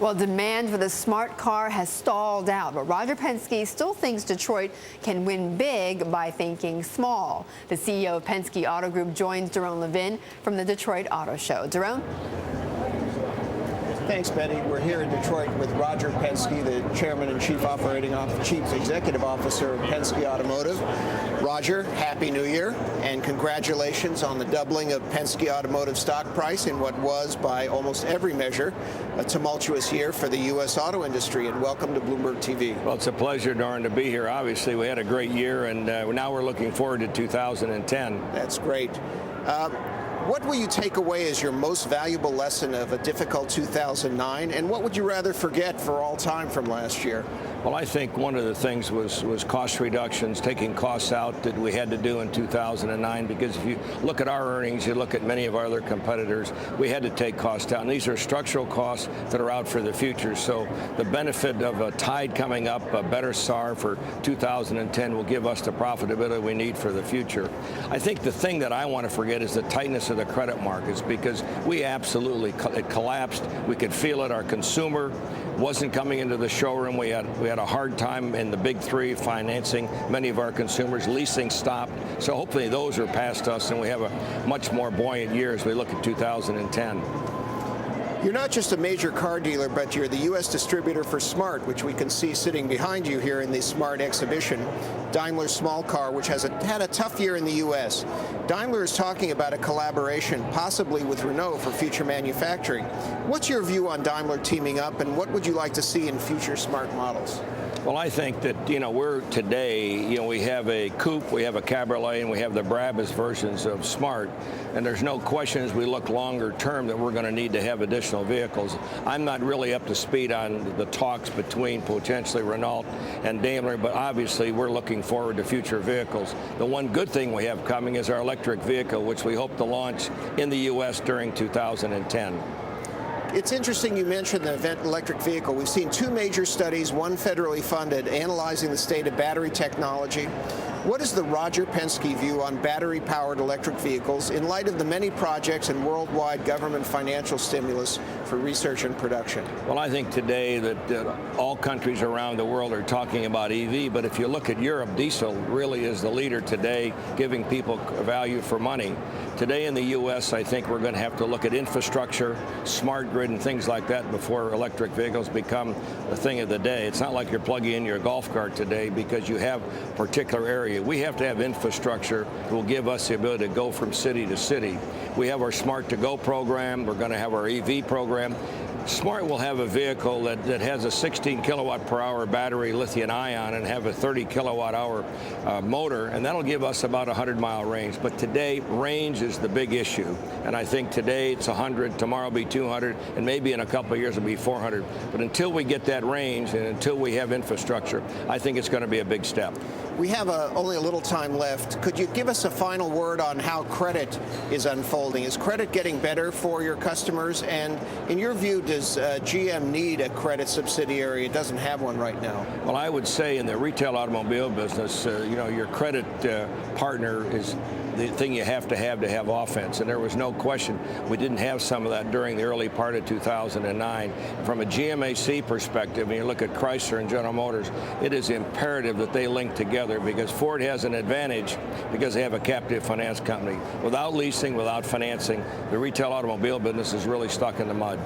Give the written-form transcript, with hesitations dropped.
Well, demand for the smart car has stalled out, but Roger Penske still thinks Detroit can win big by thinking small. The CEO of Penske Auto Group joins Doron Levin from the Detroit Auto Show. Doron? Thanks, Betty. We're here in Detroit with Roger Penske, the Chairman and Chief Executive Officer of Penske Automotive. Roger, Happy New Year, and congratulations on the doubling of Penske Automotive stock price in what was, by almost every measure, a tumultuous year for the U.S. auto industry. And welcome to Bloomberg TV. Well, it's a pleasure, Doron, to be here. Obviously, we had a great year, and now we're looking forward to 2010. That's great. What will you take away as your most valuable lesson of a difficult 2009, and what would you rather forget for all time from last year? Well, I think one of the things was cost reductions, taking costs out that we had to do in 2009, because if you look at our earnings, you look at many of our other competitors, we had to take costs out, and these are structural costs that are out for the future. So the benefit of a tide coming up, a better SAR for 2010 will give us the profitability we need for the future. I think the thing that I want to forget is the tightness of the credit markets, because we absolutely, it collapsed. We could feel it. Our consumer wasn't coming into the showroom. We had a hard time in the big three financing many of our consumers. Leasing stopped. So hopefully those are past us, and we have a much more buoyant year as we look at 2010. You're not just a major car dealer, but you're the U.S. distributor for Smart, which we can see sitting behind you here in the Smart exhibition. Daimler's small car, which has had a tough year in the U.S. Daimler is talking about a collaboration, possibly with Renault, for future manufacturing. What's your view on Daimler teaming up, and what would you like to see in future Smart models? Well, I think that, we're today, we have a coupe, we have a cabriolet, and we have the Brabus versions of Smart. And there's no question as we look longer term that we're going to need to have additional vehicles. I'm not really up to speed on the talks between potentially Renault and Daimler, but obviously we're looking forward to future vehicles. The one good thing we have coming is our electric vehicle, which we hope to launch in the U.S. during 2010. It's interesting you mentioned the electric vehicle. We've seen two major studies, one federally funded, analyzing the state of battery technology. What is the Roger Penske view on battery-powered electric vehicles in light of the many projects and worldwide government financial stimulus for research and production? Well, I think today that all countries around the world are talking about EV, but if you look at Europe, diesel really is the leader today, giving people value for money. Today in the U.S., I think we're going to have to look at infrastructure, smart grid, and things like that before electric vehicles become the thing of the day. It's not like you're plugging in your golf cart today because you have a particular area. We have to have infrastructure that will give us the ability to go from city to city. We have our Smart to Go program. We're going to have our EV program. Smart will have a vehicle that has a 16 kilowatt per hour battery lithium ion and have a 30 kilowatt hour motor, and that'll give us about 100-mile range. But today, range is the big issue. And I think today it's 100, tomorrow will be 200, and maybe in a couple of years it'll be 400. But until we get that range and until we have infrastructure, I think it's going to be a big step. We have only a little time left. Could you give us a final word on how credit is unfolding? Is credit getting better for your customers? And in your view, does GM need a credit subsidiary? It doesn't have one right now. Well, I would say in the retail automobile business, your credit partner is the thing you have to have offense. And there was no question we didn't have some of that during the early part of 2009. From a GMAC perspective, when you look at Chrysler and General Motors, it is imperative that they link together, because Ford has an advantage because they have a captive finance company. Without leasing, without financing, the retail automobile business is really stuck in the mud.